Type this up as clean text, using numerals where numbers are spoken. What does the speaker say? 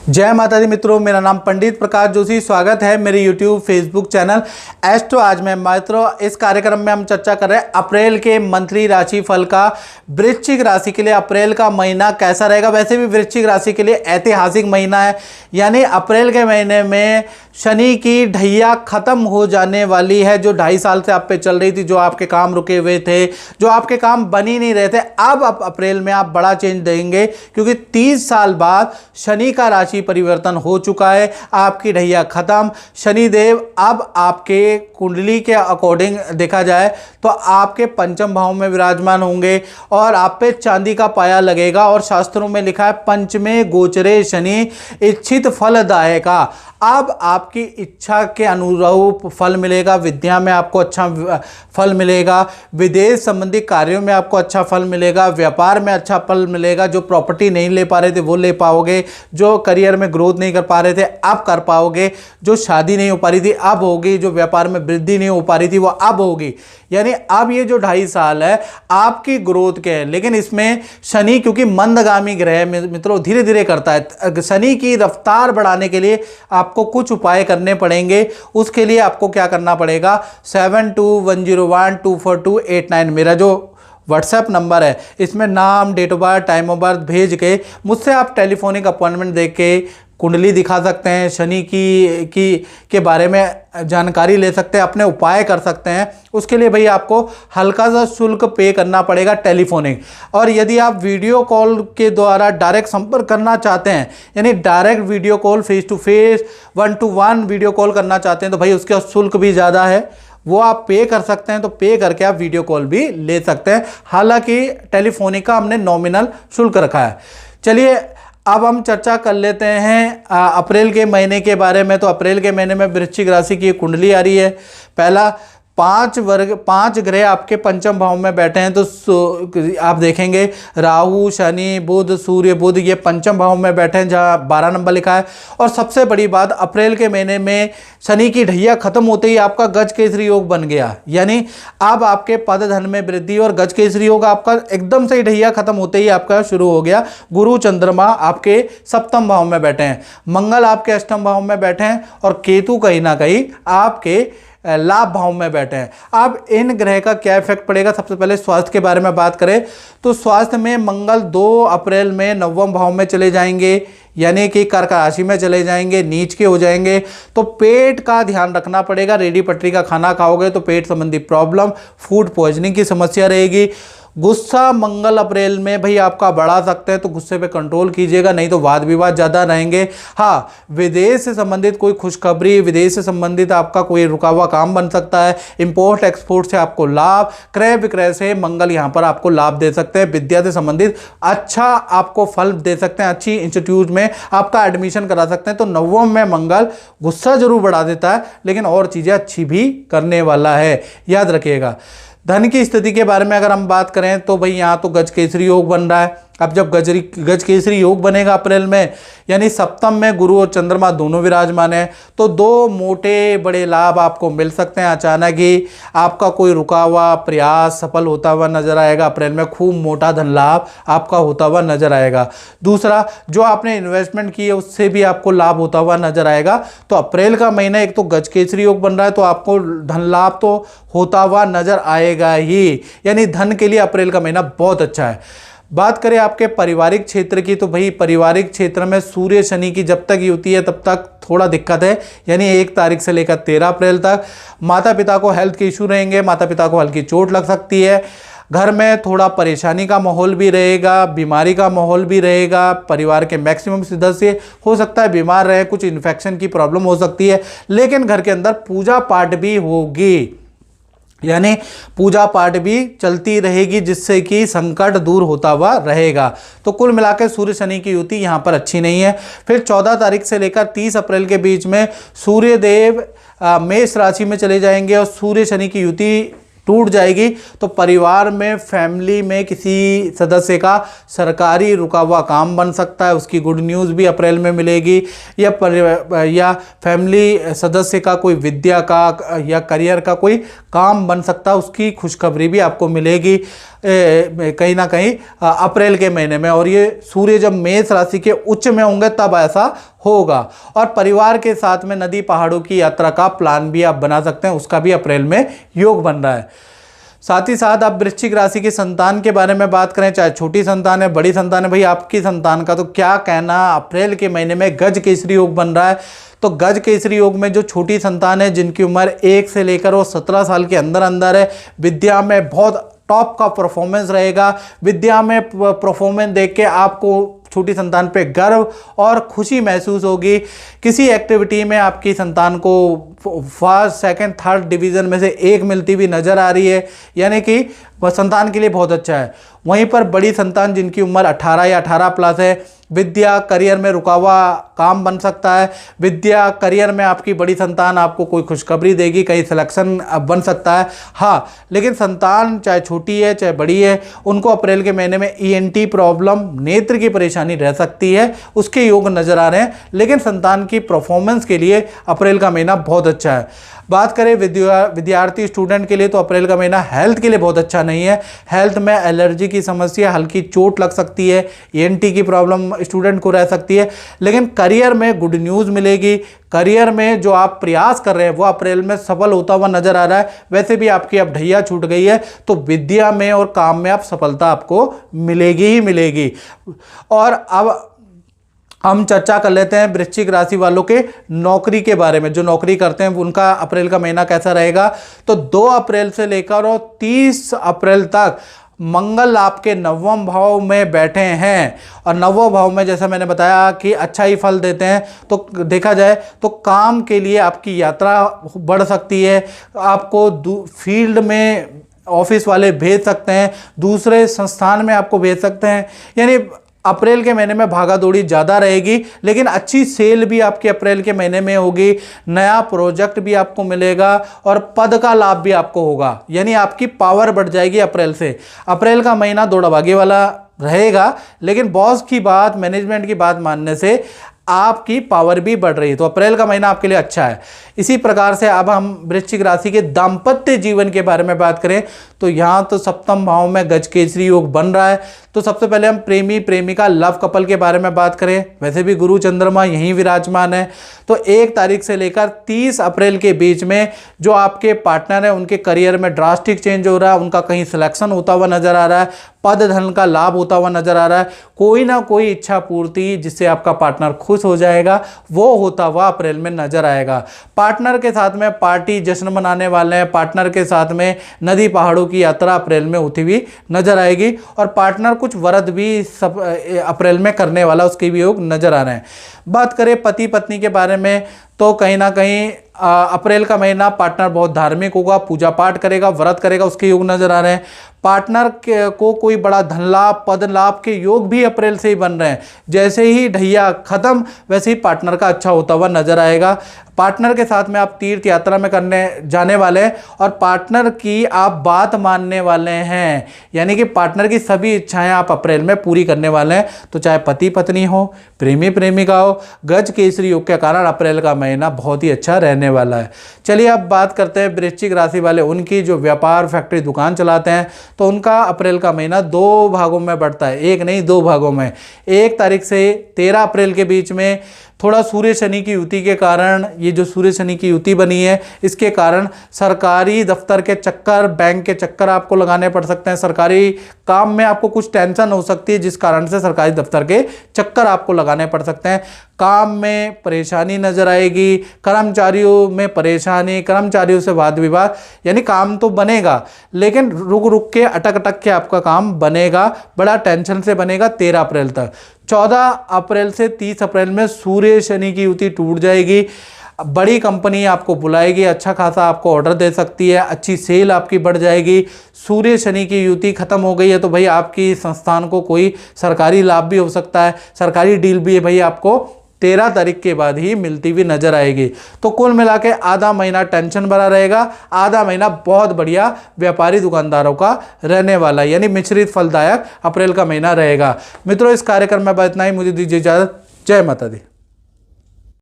जय माता दी मित्रों, मेरा नाम पंडित प्रकाश जोशी। स्वागत है मेरे YouTube फेसबुक चैनल एस्ट्रो। आज मैं मित्रों इस कार्यक्रम में हम चर्चा कर रहे हैं अप्रैल के मंथली राशि फल का। वृश्चिक राशि के लिए अप्रैल का महीना कैसा रहेगा। वैसे भी वृश्चिक राशि के लिए ऐतिहासिक महीना है, यानी अप्रैल के महीने में शनि की ढैया खत्म हो जाने वाली है। जो 2.5 साल से आप पे चल रही थी, जो आपके काम रुके हुए थे, जो आपके काम बन ही नहीं रहे थे, अब अप्रैल में आप बड़ा चेंज देंगे, क्योंकि 30 साल बाद शनि का राशि परिवर्तन हो चुका है। आपकी ढैया खत्म। शनिदेव अब आपके कुंडली के अकॉर्डिंग देखा जाए तो आपके पंचम भाव में विराजमान होंगे और आप पे चांदी का पाया लगेगा। और शास्त्रों में लिखा है पंचमे गोचरे शनि इच्छित फलदायका। अब आपकी इच्छा के अनुरूप फल मिलेगा। विद्या में आपको अच्छा फल मिलेगा, विदेश संबंधी कार्यों में आपको अच्छा फल मिलेगा, व्यापार में अच्छा फल मिलेगा। जो प्रॉपर्टी नहीं ले पा रहे थे वो ले पाओगे, जो करियर में ग्रोथ नहीं कर पा रहे थे अब कर पाओगे, जो शादी नहीं हो पा रही थी अब होगी, जो व्यापार में वृद्धि नहीं हो पा रही थी वो अब होगी। यानी अब ये जो 2.5 साल है आपकी ग्रोथ के है। लेकिन इसमें शनि क्योंकि मंदगामी ग्रह मित्रों धीरे धीरे करता है, शनि की रफ्तार बढ़ाने के लिए आपको कुछ उपाय करने पड़ेंगे। उसके लिए आपको क्या करना पड़ेगा, 7210124289 मेरा जो व्हाट्सएप नंबर है, इसमें नाम, date of birth, time of birth भेज के मुझसे आप टेलीफोनिक अपॉइंटमेंट दे के कुंडली दिखा सकते हैं, शनि के बारे में जानकारी ले सकते हैं, अपने उपाय कर सकते हैं। उसके लिए भाई आपको हल्का सा शुल्क पे करना पड़ेगा टेलीफोनिक। और यदि आप वीडियो कॉल के द्वारा डायरेक्ट संपर्क करना चाहते हैं, यानी direct video call, face to face, 1-to-1 video call करना चाहते हैं, तो भाई उसका शुल्क भी ज़्यादा है, वो आप पे कर सकते हैं। तो पे करके आप वीडियो कॉल भी ले सकते हैं। हालांकि टेलीफोनिक का हमने नॉमिनल शुल्क रखा है। चलिए अब हम चर्चा कर लेते हैं अप्रैल के महीने के बारे में। तो अप्रैल के महीने में वृश्चिक राशि की कुंडली आ रही है। पहला 5 ग्रह आपके पंचम भाव में बैठे हैं। तो आप देखेंगे राहु, शनि, बुध, सूर्य, बुध ये पंचम भाव में बैठे हैं, जहाँ 12 नंबर लिखा है। और सबसे बड़ी बात, अप्रैल के महीने में शनि की ढैया खत्म होते ही आपका गज केसरी योग बन गया। यानी अब आपके पद धन में वृद्धि और गज केसरी योग आपका एकदम से ढैया खत्म होते ही आपका शुरू हो गया। गुरु चंद्रमा आपके सप्तम भाव में बैठे हैं, मंगल आपके अष्टम भाव में बैठे हैं और केतु कहीं ना कहीं आपके लाभ भाव में बैठे हैं। अब इन ग्रह का क्या इफेक्ट पड़ेगा। सबसे पहले स्वास्थ्य के बारे में बात करें तो स्वास्थ्य में मंगल 2 अप्रैल में नवम भाव में चले जाएंगे, यानी कि कर्क राशि में चले जाएंगे, नीच के हो जाएंगे। तो पेट का ध्यान रखना पड़ेगा। रेडी पटरी का खाना खाओगे तो पेट संबंधी प्रॉब्लम, फूड पॉइजनिंग की समस्या रहेगी। गुस्सा मंगल अप्रैल में भाई आपका बढ़ा सकते हैं, तो गुस्से पे कंट्रोल कीजिएगा, नहीं तो वाद विवाद ज़्यादा रहेंगे। हाँ, विदेश से संबंधित कोई खुशखबरी, विदेश से संबंधित आपका कोई रुका हुआ काम बन सकता है। इंपोर्ट एक्सपोर्ट से आपको लाभ, क्रय विक्रय से मंगल यहाँ पर आपको लाभ दे सकते हैं। विद्या से संबंधित अच्छा आपको फल दे सकते हैं, अच्छी इंस्टीट्यूट में आपका एडमिशन करा सकते हैं। तो नवम में मंगल गुस्सा जरूर बढ़ा देता है, लेकिन और चीज़ें अच्छी भी करने वाला है, याद रखिएगा। धन की स्थिति के बारे में अगर हम बात करें तो भाई यहाँ तो गज केसरी योग बन रहा है। अब जब गज केसरी योग बनेगा अप्रैल में, यानी सप्तम में गुरु और चंद्रमा दोनों विराजमान हैं, तो 2 मोटे बड़े लाभ आपको मिल सकते हैं। अचानक ही आपका कोई रुका हुआ प्रयास सफल होता हुआ नजर आएगा। अप्रैल में खूब मोटा धन लाभ आपका होता हुआ नजर आएगा। दूसरा, जो आपने इन्वेस्टमेंट की है उससे भी आपको लाभ होता हुआ नजर आएगा। तो अप्रैल का महीना एक तो गज केसरी योग बन रहा है, तो आपको धन लाभ तो होता हुआ नजर आएगा ही। यानी धन के लिए अप्रैल का महीना बहुत अच्छा है। बात करें आपके पारिवारिक क्षेत्र की, तो भाई पारिवारिक क्षेत्र में सूर्य शनि की जब तक युति है तब तक थोड़ा दिक्कत है, यानी 1 तारीख से लेकर 13 अप्रैल तक। माता पिता को हेल्थ के इशू रहेंगे, माता पिता को हल्की चोट लग सकती है। घर में थोड़ा परेशानी का माहौल भी रहेगा, बीमारी का माहौल भी रहेगा। परिवार के मैक्सिमम सदस्य हो सकता है बीमार रहे, कुछ इन्फेक्शन की प्रॉब्लम हो सकती है। लेकिन घर के अंदर पूजा पाठ भी होगी, यानी पूजा पाठ भी चलती रहेगी, जिससे कि संकट दूर होता हुआ रहेगा। तो कुल मिलाकर सूर्य शनि की युति यहाँ पर अच्छी नहीं है। फिर 14 तारीख से लेकर 30 अप्रैल के बीच में सूर्य देव मेष राशि में चले जाएंगे और सूर्य शनि की युति टूट जाएगी। तो परिवार में, फैमिली में किसी सदस्य का सरकारी रुका हुआ काम बन सकता है, उसकी गुड न्यूज़ भी अप्रैल में मिलेगी। या फैमिली सदस्य का कोई विद्या का या करियर का कोई काम बन सकता है, उसकी खुशखबरी भी आपको मिलेगी कहीं ना कहीं अप्रैल के महीने में। और ये सूर्य जब मेष राशि के उच्च में होंगे तब ऐसा होगा। और परिवार के साथ में नदी पहाड़ों की यात्रा का प्लान भी आप बना सकते हैं, उसका भी अप्रैल में योग बन रहा है। साथ ही साथ आप वृश्चिक राशि की संतान के बारे में बात करें, चाहे छोटी संतान है बड़ी संतान है, भाई आपकी संतान का तो क्या कहना। अप्रैल के महीने में गज केसरी योग बन रहा है। तो गज केसरी योग में जो छोटी संतान है, जिनकी उम्र 1 से लेकर वो 17 साल के अंदर अंदर है, विद्या में बहुत टॉप का परफॉर्मेंस रहेगा। विद्या में परफॉर्मेंस देख के आपको छोटी संतान पे गर्व और खुशी महसूस होगी। किसी एक्टिविटी में आपकी संतान को फर्स्ट, सेकंड, थर्ड डिवीज़न में से एक मिलती हुई नज़र आ रही है, यानी कि वह संतान के लिए बहुत अच्छा है। वहीं पर बड़ी संतान जिनकी उम्र 18 या 18 प्लस है, विद्या करियर में रुका हुआ काम बन सकता है। विद्या करियर में आपकी बड़ी संतान आपको कोई खुशखबरी देगी, कहीं सिलेक्शन बन सकता है। हाँ, लेकिन संतान चाहे छोटी है चाहे बड़ी है, उनको अप्रैल के महीने में ENT प्रॉब्लम, नेत्र की परेशानी रह सकती है, उसके योग नज़र आ रहे हैं। लेकिन संतान की परफॉर्मेंस के लिए अप्रैल का महीना बहुत अच्छा है। बात करें विद्यार्थी स्टूडेंट के लिए, तो अप्रैल का महीना हेल्थ के लिए बहुत अच्छा नहीं है। हेल्थ में एलर्जी की समस्या, हल्की चोट लग सकती है, ENT की प्रॉब्लम स्टूडेंट को रह सकती है। लेकिन करियर में गुड न्यूज़ मिलेगी। करियर में जो आप प्रयास कर रहे हैं वो अप्रैल में सफल होता हुआ नजर आ रहा है। वैसे भी आपकी अब ढैया छूट गई है, तो विद्या में और काम में आप सफलता आपको मिलेगी ही मिलेगी। और अब हम चर्चा कर लेते हैं वृश्चिक राशि वालों के नौकरी के बारे में। जो नौकरी करते हैं उनका अप्रैल का महीना कैसा रहेगा। तो 2 अप्रैल से लेकर और 30 अप्रैल तक मंगल आपके 9वें भाव में बैठे हैं, और 9वें भाव में जैसा मैंने बताया कि अच्छा ही फल देते हैं। तो देखा जाए तो काम के लिए आपकी यात्रा बढ़ सकती है। आपको फील्ड में ऑफिस वाले भेज सकते हैं, दूसरे संस्थान में आपको भेज सकते हैं। यानी अप्रैल के महीने में भागा दौड़ी ज़्यादा रहेगी, लेकिन अच्छी सेल भी आपके अप्रैल के महीने में होगी। नया प्रोजेक्ट भी आपको मिलेगा और पद का लाभ भी आपको होगा, यानी आपकी पावर बढ़ जाएगी अप्रैल से। अप्रैल का महीना दौड़भागे वाला रहेगा, लेकिन बॉस की बात, मैनेजमेंट की बात मानने से आपकी पावर भी बढ़ रही है। तो अप्रैल का महीना आपके लिए अच्छा है। इसी प्रकार से अब हम वृश्चिक राशि के दाम्पत्य जीवन के बारे में बात करें, तो यहाँ तो 7वें भाव में गज केसरी योग बन रहा है। तो सबसे पहले हम प्रेमी प्रेमिका लव कपल के बारे में बात करें। वैसे भी गुरु चंद्रमा यहीं विराजमान है। तो 1 तारीख से लेकर 30 अप्रैल के बीच में जो आपके पार्टनर है उनके करियर में ड्रास्टिक चेंज हो रहा है, उनका कहीं सिलेक्शन होता हुआ नजर आ रहा है, पद धन का लाभ होता हुआ नजर आ रहा है। कोई ना कोई इच्छा पूर्ति जिससे आपका पार्टनर खुश हो जाएगा, वो होता हुआ अप्रैल में नजर आएगा। पार्टनर के साथ में पार्टी जश्न मनाने वाले हैं, पार्टनर के साथ में नदी पहाड़ों की यात्रा अप्रैल में होती हुई नजर आएगी। और पार्टनर कुछ व्रत भी सब अप्रैल में करने वाला, उसके भी योग नजर आ रहे हैं। बात करें पति पत्नी के बारे में, तो कहीं ना कहीं अप्रैल का महीना पार्टनर बहुत धार्मिक होगा, पूजा पाठ करेगा, व्रत करेगा, उसके योग नजर आ रहे हैं। पार्टनर को कोई बड़ा धन लाभ, पद लाभ के योग भी अप्रैल से ही बन रहे हैं। जैसे ही ढैया खत्म, वैसे ही पार्टनर का अच्छा होता हुआ नजर आएगा। पार्टनर के साथ में आप तीर्थ यात्रा में करने जाने वाले हैं और पार्टनर की आप बात मानने वाले हैं, यानी कि पार्टनर की सभी इच्छाएं आप अप्रैल में पूरी करने वाले हैं। तो चाहे पति पत्नी हो, प्रेमी प्रेमिका हो, गज केसरी योग के कारण अप्रैल का महीना बहुत ही अच्छा रहने वाला है। चलिए अब बात करते हैं वृश्चिक राशि वाले उनकी, जो व्यापार फैक्ट्री दुकान चलाते हैं, तो उनका अप्रैल का महीना 2 भागों में बढ़ता है, 1 नहीं 2 भागों में। 1 तारीख से 13 अप्रैल के बीच में थोड़ा सूर्य शनि की युति के कारण, ये जो सूर्य शनि की युति बनी है, इसके कारण सरकारी दफ्तर के चक्कर, बैंक के चक्कर आपको लगाने पड़ सकते हैं। सरकारी काम में आपको कुछ टेंशन हो सकती है, जिस कारण से सरकारी दफ्तर के चक्कर आपको लगाने पड़ सकते हैं। काम में परेशानी नजर आएगी, कर्मचारियों में परेशानी, कर्मचारियों से वाद विवाद, यानी काम तो बनेगा लेकिन रुक रुक के, अटक अटक के आपका काम बनेगा, बड़ा टेंशन से बनेगा 13 अप्रैल तक। 14 अप्रैल से 30 अप्रैल में सूर्य शनि की युति टूट जाएगी। बड़ी कंपनी आपको बुलाएगी, अच्छा खासा आपको ऑर्डर दे सकती है, अच्छी सेल आपकी बढ़ जाएगी। सूर्य शनि की युति खत्म हो गई है, तो भाई आपकी संस्थान को कोई सरकारी लाभ भी हो सकता है, सरकारी डील भी भाई आपको 13 तारीख के बाद ही मिलती हुई नजर आएगी। तो कुल मिला के आधा महीना टेंशन भरा रहेगा, आधा महीना बहुत बढ़िया व्यापारी दुकानदारों का रहने वाला है, यानी मिश्रित फलदायक अप्रैल का महीना रहेगा। मित्रों, इस कार्यक्रम में इतना ही, मुझे दीजिए इजाजत। जय माता दी।